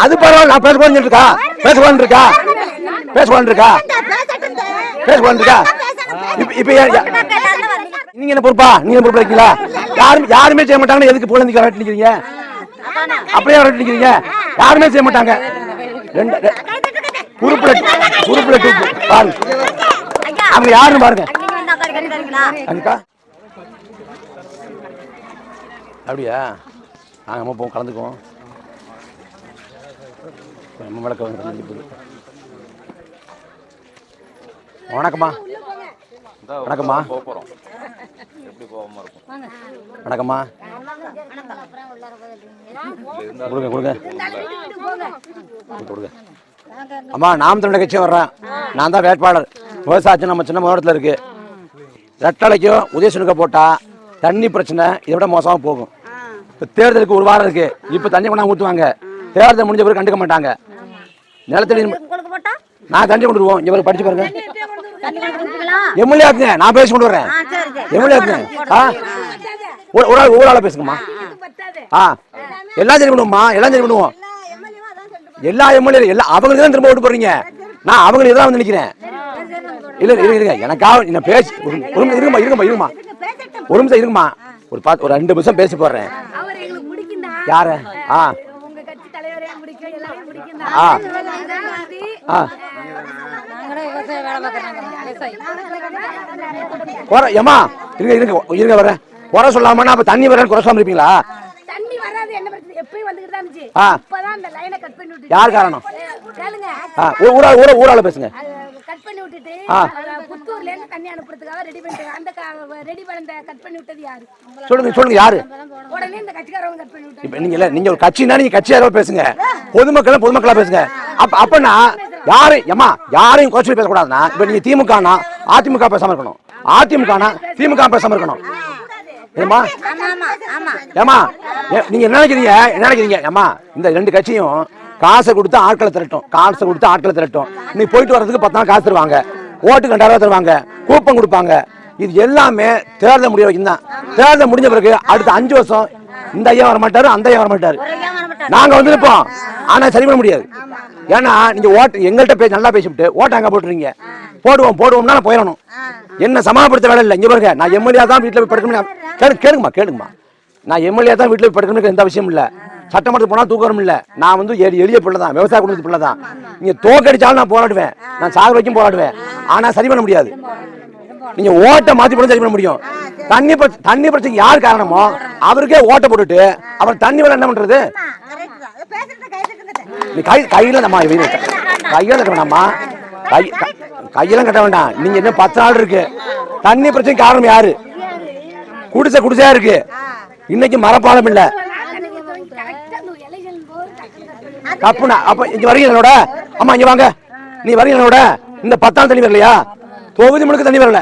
அது பரவாயில்ல. நான் பேசக்கூடாது இருக்கா? பேசக்கூடாது இருக்கா? பேசக்கூடாது இருக்கா? பேசக்கூடாது இருக்கா? இப்ப நீங்க என்ன பொறுப்பா? நீங்க பொறுப்பா இருக்கீங்களா? யாருமே செய்ய மாட்டாங்க. எதுக்கு போல நிக்கிறீங்க? அப்படியே நிக்கிறீங்க? யாருமே செய்ய மாட்டாங்க. குறுப்புல பாருங்க, அவங்க யாருன்னு பாருங்க. அப்படியா? நம்ம போவோம், கலந்துக்குவோம். நம்ம விளக்க வணக்கம்மா. வணக்கம்மா. வணக்கம்மா. கொடுங்க கொடுங்க கொடுங்க. அம்மா, நாம் தமிழர் கட்சியை வர்றேன். நான் தான் வேட்பாளர். விவசாயம் நம்ம சின்ன மாவட்டத்தில் இருக்கு. ரெட்டலைக்கும் உதயசனுக்க போட்டா தண்ணி பிரச்சனை இதை விட மோசமாக போகும். இப்போ தேர்தலுக்கு ஒரு வாரம் இருக்கு. இப்போ தண்ணி கொண்டாந்து ஊற்றுவாங்க. தேர்தல் முடிஞ்ச பிறகு கண்டுக்க மாட்டாங்க. நிலத்தடி நான் தண்ணி கொண்டு வருவோம். இவர் படிச்சு பாருங்க. எம்எல்ஏ ஆக்குங்க. நான் பேசி கொண்டு வரேன். எம்எல்ஏ ஆக்குங்க. ஒரு ஆளை பேசுங்கம்மா. எல்லாம் சரி பண்ணுவோம்மா. எல்லாம் சரி பண்ணுவோம். எல்லா எம்எல்ஏ எல்லாம் அவங்களுக்கு தான் திரும்ப ஓட்டு போடுறீங்க. நான் அவங்களுக்கு தான் வந்து நிற்கிறேன். இல்ல இருங்க, எனக்காக என்ன பேசி இருங்கம்மா இருங்கம்மா இருங்கம்மா ஒரு நிமிஷம் இருங்கம்மா. ஒரு 2 நிமிஷம் பேசி போடுறேன். யாரு? ஏமா இருங்க இருங்க இருங்க வர்றேன். குறை சொல்லாம அப்ப தண்ணி வரேன்னு குறை சொல்லாம இருப்பீங்களா? யார் காரணம்? ஊரால பேசுங்க. சொல்லுங்க சொல்லுங்க யாரு? நீங்க ஒரு கட்சினா நீங்க கட்சியாரோ பேசுங்க. பொதுமக்களா பேசுங்க. அப்பனா யாரு ஏமா யாரையும் குறைச்சி பேசக்கூடாதுன்னா இப்ப நீங்க திமுகனா அதிமுக பேசாம இருக்கணும். அதிமுகனா திமுக பேசாம இருக்கணும். ஏமா ஏமா நீங்க என்ன நினைக்கிறீங்க? ஏமா இந்த 2 கட்சியும் காசை கொடுத்து ஆட்களை திரட்டும். நீ போயிட்டு வர்றதுக்கு 10 நாள் காசு தருவாங்க. ஓட்டுக்கு 2000 ரூபாய் தருவாங்க. கூப்பன் கொடுப்பாங்க. இது எல்லாமே தேர்தல் முடிய வரைக்கும் தான். தேர்தல் முடிஞ்ச பிறகு அடுத்த 5 வருஷம் இந்த ஐயா வர மாட்டாரு, அந்த ஐயா வர மாட்டாரு. நாங்க வந்து இருப்போம். ஆனா சரி பண்ண முடியாது. ஏன்னா நீங்க ஓட்டு எங்கள்கிட்ட நல்லா பேசிவிட்டு ஓட்ட அங்க போட்டுறீங்க. போடுவோம்னா போயிடணும். என்ன சமாளிப்படுத்த வேலை இல்லை. இங்க பாருங்க, நான் எம்எல்ஏ தான் வீட்டுல போய் படுக்கணும். கேளுங்கம்மா. நான் எம்எல்ஏ தான் வீட்டுல போய் படுக்கணும். எந்த விஷயம் இல்ல. சட்டமன்றத்துக்கு போனா தூக்கம் இல்ல. நான் வந்து எளிய பிள்ளை தான், விவசாய குடும்பத்து பிள்ளை தான். நீங்க தோக்கடிச்சாலும் நான் போராடுவேன். நான் சாகு வரைக்கும் போராடுவேன். ஆனா சரி பண்ண முடியாது. நீங்க ஓட்ட மாத்தி போட சரி பண்ண முடியும். தண்ணி பிரச்சனைக்கு யார் காரணமோ அவருக்கே ஓட்ட போட்டுட்டு அவர் தண்ணி வேலை என்ன பண்றது? கையில நம்ம கையில கட்ட வேண்டாமா? கையெல்லாம் கட்ட வேண்டாம். நீங்க என்ன 10 நாள் இருக்கு. தண்ணி பிரச்சனை காரணம் யாரு? குடிசையா இருக்கு. இன்னைக்கு மரப்பாலம் இல்ல. தப்புனா அப்ப இங்க வரீங்களோட அம்மா இங்க வாங்க. நீ வரீங்களோட இந்த 10 நாள் தண்ணி வரலையா? தொகுதி முழுக்க தண்ணி வரல.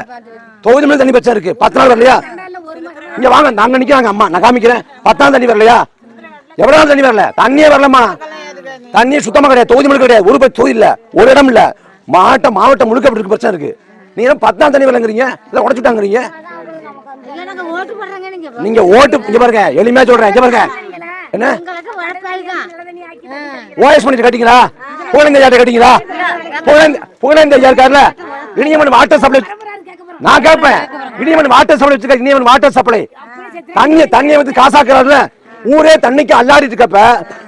தொகுதி முழுக்க தண்ணி பிரச்சனை இருக்கு. 10 நாள் வரலையா? இங்க வாங்க, நாங்க நிக்கிறாங்க. அம்மா நான் காமிக்கிறேன். 10 நாள் தண்ணி வரலையா? எவ்வளவு நாள் தண்ணி வரல? தண்ணியே வரலம்மா. தண்ணி சுத்தமா கிடையாது. தொகுதி முழுக்க கிடையாது. ஒரு தொகுதி இல்ல, ஒரு இடம் இல்ல, மாவட்டம் முழுக்க இருக்கு பிரச்சனை இருக்கு. நீங்க 10 நாள் தண்ணி வரலங்கிறீங்க. இல்ல உடைச்சுட்டாங்கிறீங்க. நீங்க ஓட்டு இங்க பாருங்க, எளிமையா சொல்றேன். இங்க பாருங்க, என்ன ஓஎஸ் பண்ணிட்டு கட்டிங்களா? புகழேந்தையா கட்டிங்களா? புகழேந்தையா இருக்காருல்ல, இனியமன் வாட்டர் சப்ளை. நான் கேட்பேன், இனியமன் வாட்டர் சப்ளை வச்சிருக்க. இனியமன் வாட்டர் சப்ளை தண்ணியை வந்து காசாக்குறாருல. ஊரே தண்ணிக்கு அல்லாடிட்டு இருக்கப்ப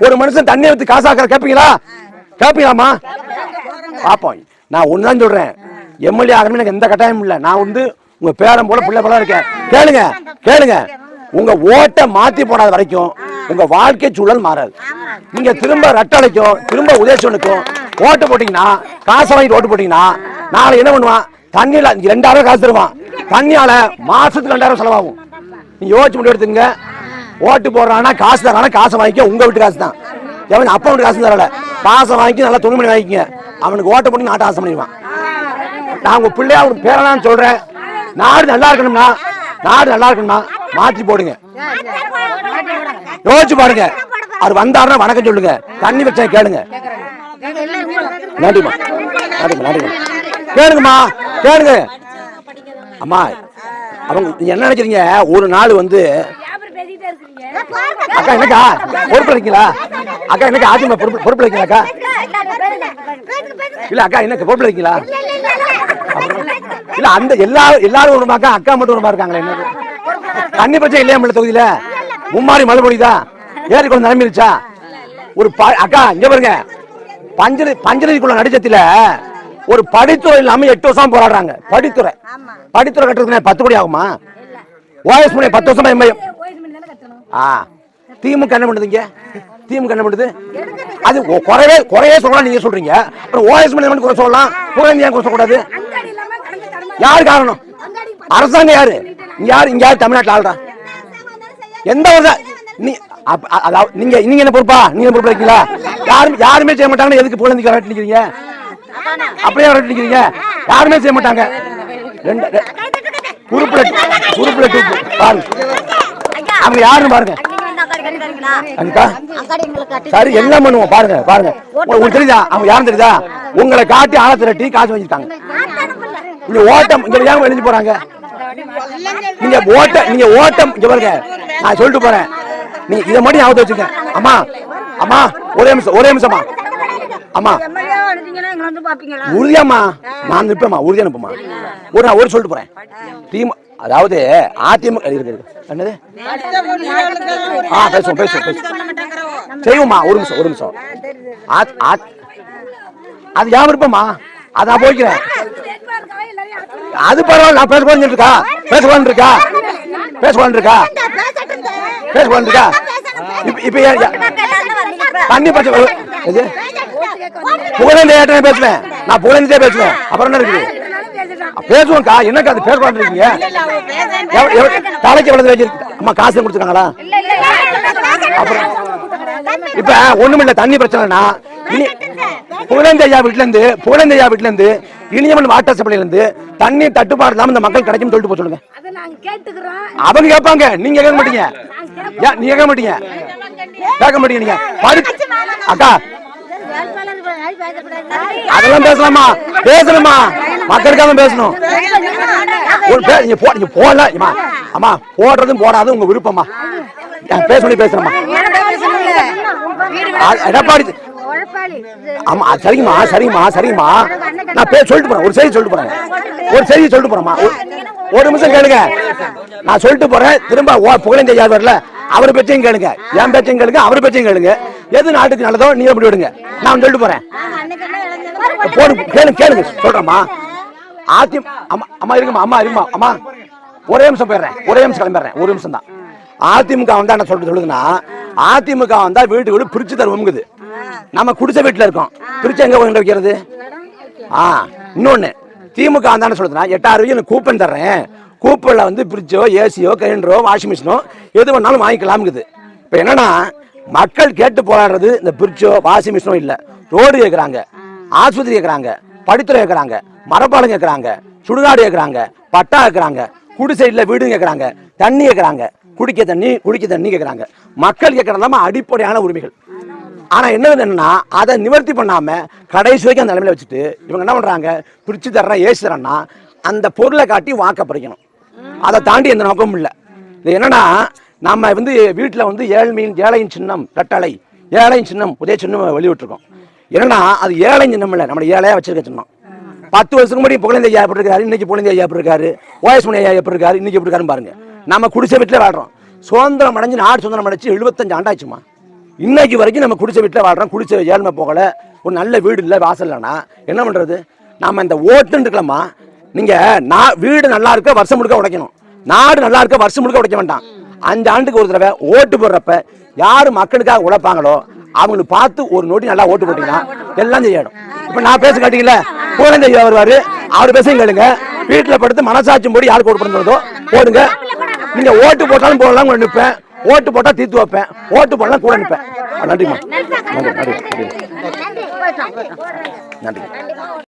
ஒரு மனுஷன் தண்ணியை வந்து காசாக்குற கேப்பீங்களாமா? பாப்போம். நான் ஒண்ணுதான் சொல்றேன், எம்எல்ஏ ஆகணும் எனக்கு எந்த கட்டாயமும் இல்லை. நான் வந்து உங்க பேரம் போல பிள்ளை போல இருக்கேன். கேளுங்க. உங்க ஓட்டை மாத்தி போடாத வரைக்கும் உங்க வாழ்க்கை சூழல் மாறாது. நீங்க திரும்ப ரெட்டலைக்கும் திரும்ப உதயசனுக்கும் ஓட்டு போட்டீங்கன்னா, காசை வாங்கிட்டு ஓட்டு போட்டீங்கன்னா, நாளை என்ன பண்ணுவான்? தண்ணியில 2000 காசு தருவான். தண்ணியால மாசத்துக்கு 2000 செலவாகும். நீங்க யோசிச்சு முடிவு எடுத்துங்க. ஓட்டு போடுறான்னா காசு தரானா காசை வாங்கிக்க. உங்க வீட்டு காசு தான். எவன் அப்பா வீட்டு காசு தரல. காசை வாங்கி நல்லா துணிமணி வாங்கிக்க. அவனுக்கு ஓட்ட போட்டு நாட்டை ஆசை பண்ணிடுவான். நான் உங்க பிள்ளையா உங்க பேரலான்னு சொல்றேன். நாடு நல்லா இருக்கணும்னா மாற்றி போடுங்க. யோசிச்சு பாருங்க. அவர் வந்தாருன்னா வணக்கம் சொல்லுங்க. தண்ணி பிரச்சனை கேளுங்க. நன்றிமா. கேளுங்கம்மா, கேளுங்க. அம்மா அவங்க என்ன நினைக்கிறீங்க? ஒரு நாள் வந்து அக்கா என்னக்கா பொறுப்பு இருக்கீங்களா? அக்கா எனக்கு அதிமுக பொறுப்பு வைக்கல அக்கா இல்ல அக்கா எனக்கு பொறுப்பு வைக்கலா இல்ல அந்த எல்லாரும் ஒரு அக்கா அக்கா மட்டும் ஒரு இருக்காங்களே என்ன தண்ணி பிரச்சனை இல்லையா நம்மள தொகுதியில மும்மாரி மழை பொழிதா ஏரி குளம் நிரம்பிருச்சா ஒரு அக்கா இங்க பாருங்க பஞ்சநதிக்குள்ள நடுச்சத்தில ஒரு படித்துறை இல்லாம 8 வருஷம் போராடுறாங்க படித்துறை கட்டுறதுக்கு 10 கோடி ஆகுமா ஓஎஸ் மணி 10 வருஷமா எம்ஐ திமுக என்ன பண்ணுதுங்க திமுக என்ன பண்ணுது அது குறையே சொல்லலாம் நீங்க சொல்றீங்க அப்புறம் ஓஎஸ் மணி குறை சொல்லலாம் புகழேந்தி ஏன் குறை சொல்லக்கூடாது யாரு காரணம் அரசாங்கம் யாரு இங்க யாரு தமிழ்நாட்டில் ஆள்றா எந்த ஒரு நீங்க என்ன பொறுப்பா நீங்க பொறுப்பு வைக்கீங்களா யாருமே செய்ய மாட்டாங்க எதுக்கு புகழேந்திக்கு வரட்டு நிக்கிறீங்க அப்படியே வரட்டு நிக்கிறீங்க யாருமே செய்ய மாட்டாங்க குறுப்புல பாருங்க அவங்க யாருன்னு பாருங்க சரி எல்லாம் பண்ணுவோம் பாருங்க உங்களுக்கு தெரியுதா அவங்க யாரும் தெரியுதா உங்களை காட்டி ஆள திரட்டி காசு வச்சிருக்காங்க நீங்க ஓட்டம் இங்க ஏன் எழுதி போறாங்க நீங்க ஓட்டம் இங்க பாருங்க நான் சொல்லிட்டு போறேன் நீங்க இதை மட்டும் ஞாபகத்தை வச்சுங்க அம்மா ஒரே நிமிஷமா அம்மா உறுதியாம்மா நான் நிற்பேம்மா உறுதியா நிற்பேம்மா ஒரு சொல்லிட்டு போறேன் டீம் அதாவது அதிமுக என்னது பேசுவோம் செய்வோம்மா ஒரு நிமிஷம் அது ஏன் விருப்பமா அதான் போய்க்கிறேன் அது பரவாயில்ல நான் பேசக்கூடாது இருக்கா இப்ப தண்ணி பிரச்சனை புகழேந்தி பேசுவேன் நான் புகழேந்தியே பேசுவேன் அப்புறம் என்ன இருக்குது பேசுவோம்க்கா என்னக்கா அது பேர் இருக்கீங்க தலைக்கு வளர்ந்து வச்சிருக்கு அம்மா காசு கொடுத்துருக்காங்களா அப்புறம் இப்ப ஒண்ணுமில்ல தண்ணி பிரச்சனைனா புகழேந்தி ஐயா வீட்டுல இருந்து இனியமன் வாட்டர் சப்ளைல இருந்து தண்ணி தட்டுப்பாடு இல்லாம இந்த மக்கள் கிடைக்கும் சொல்லிட்டு போக சொல்லுங்க அவங்க கேட்பாங்க நீங்க கேட்க மாட்டீங்க நீங்க அக்கா அதெல்லாம் பேசணுமா மக்களுக்காக பேசணும் நீங்க போடல அம்மா போடுறதும் போடாதும் உங்க விருப்பமா பேசணுமா எடப்பாடி ஆமா சரிங்கம்மா நான் சொல்லிட்டு போறேன் ஒரு செய்தி சொல்லிட்டு போறேம்மா ஒரு நிமிஷம் கேளுங்க நான் சொல்லிட்டு போறேன் திரும்ப புகழேந்தி ஐயா வரல அவர் பேச்சையும் கேளுங்க என் பேச்சையும் கேளுங்க அவர் பேச்சையும் கேளுங்க எது நாட்டுக்கு நல்லதோ நீங்க அப்படி விடுங்க நான் சொல்லிட்டு போறேன் கேளுங்க சொல்றேம்மா அம்மா இருக்குமா ஒரே நிமிஷம் போயிடுறேன் ஒரே நிமிஷம் கிளம்பிடுறேன் ஒரு நிமிஷம் தான் அதிமுக வந்தா என்ன சொல்லுதுன்னா அதிமுக வந்தா வீட்டுக்கு பிரிச்சு தருவோம்ங்குது நம்ம குடிசை வீட்டுல இருக்கோம் பிரிச்சு எங்க கொண்டு வைக்கிறது இன்னொன்னு திமுக வந்தான்னு சொல்லுதுன்னா 6000 கூப்பன் தர்றேன் கூப்பன்ல பிரிட்ஜோ ஏசியோ கிரைண்டரோ வாஷிங் மிஷினோ எது வேணாலும் வாங்கிக்கலாம்ங்குது இப்ப என்னன்னா மக்கள் கேட்டு போராடுறது இந்த பிரிட்ஜோ வாஷிங் மிஷினோ இல்ல ரோடு கேட்கறாங்க ஆஸ்பத்திரி கேட்கறாங்க படித்துறை கேட்கறாங்க மரப்பாலம் கேட்கறாங்க சுடுகாடு கேட்கறாங்க பட்டா கேட்கறாங்க குடிசை இல்ல வீடு கேட்கறாங்க தண்ணி கேட்கறாங்க குடிக்க தண்ணி கேட்கறாங்க மக்கள் கேட்கறதாம அடிப்படையான உரிமைகள் ஆனா என்னன்னா அதை நிவர்த்தி பண்ணாம கடைசி வரைக்கும் அந்த நிலைமையில வச்சுட்டு இவங்க என்ன பண்றாங்க பிரிச்சு தர்றேன் ஏசி தரேன்னா அந்த பொருளை காட்டி வாக்கப்பறிக்கணும் அதை தாண்டி எந்த நோக்கமும் இல்லை இது என்னன்னா நம்ம வீட்டுல ஏழையின் சின்னம் ரெட்டலை ஏழையின் சின்னம் உதய சின்னம் வெளியிட்டிருக்கோம் என்னன்னா அது ஏழையின் சின்னம் இல்லை நம்ம ஏழையா வச்சிருக்க சின்னம் 10 வருஷத்துக்கு முன்னாடி புகழேந்தி ஐயா எப்படி இருக்காரு இன்னைக்கு புகழேந்தி ஐயா எப்படி இருக்காரு ஓஎஸ் மணி ஐயா எப்படி இருக்காரு இன்னைக்கு எப்படி இருக்காருன்னு பாருங்க நம்ம குடிசை வீட்டிலே வாழ்றோம் சுதந்திரம் அடைஞ்சு நாடு சுதந்திரம் அடைச்சு 75 ஆண்டாச்சுமா இன்னைக்கு வரைக்கும் நம்ம குடிசை வீட்டில் வாழ்றோம் குடிசை ஏழ்மை போகல ஒரு நல்ல வீடு இல்லை வாசல் இல்லைன்னா என்ன பண்றது நாம இந்த ஓட்டுன்னு இருக்கலாமா நீங்க வீடு நல்லா இருக்க வருஷம் முழுக்க உடைக்கணும் நாடு நல்லா இருக்க வருஷம் முழுக்க உடைக்க வேண்டாம் 5 ஆண்டுக்கு ஒரு தடவை ஓட்டு போடுறப்ப யாரு மக்களுக்காக உழைப்பாங்களோ அவங்களுக்கு பார்த்து ஒரு நோட்டி நல்லா ஓட்டு போட்டீங்கன்னா எல்லாம் செய்யணும் இப்ப நான் பேச காட்டீங்கல்ல புகழேந்தி ஐயா வருவாரு அவர் பேசையும் கேளுங்க வீட்டுல படுத்து மனசாட்சியும் போடி யாருக்கு ஓட்டு பண்ணுறதோ போடுங்க நீங்க ஓட்டு போட்டாலும் போடலாம் கூட நிற்பேன் ஓட்டு போட்டா தீர்த்து வைப்பேன் ஓட்டு போடலாம் கூட நிற்பேன் நன்றிம்மா நன்றி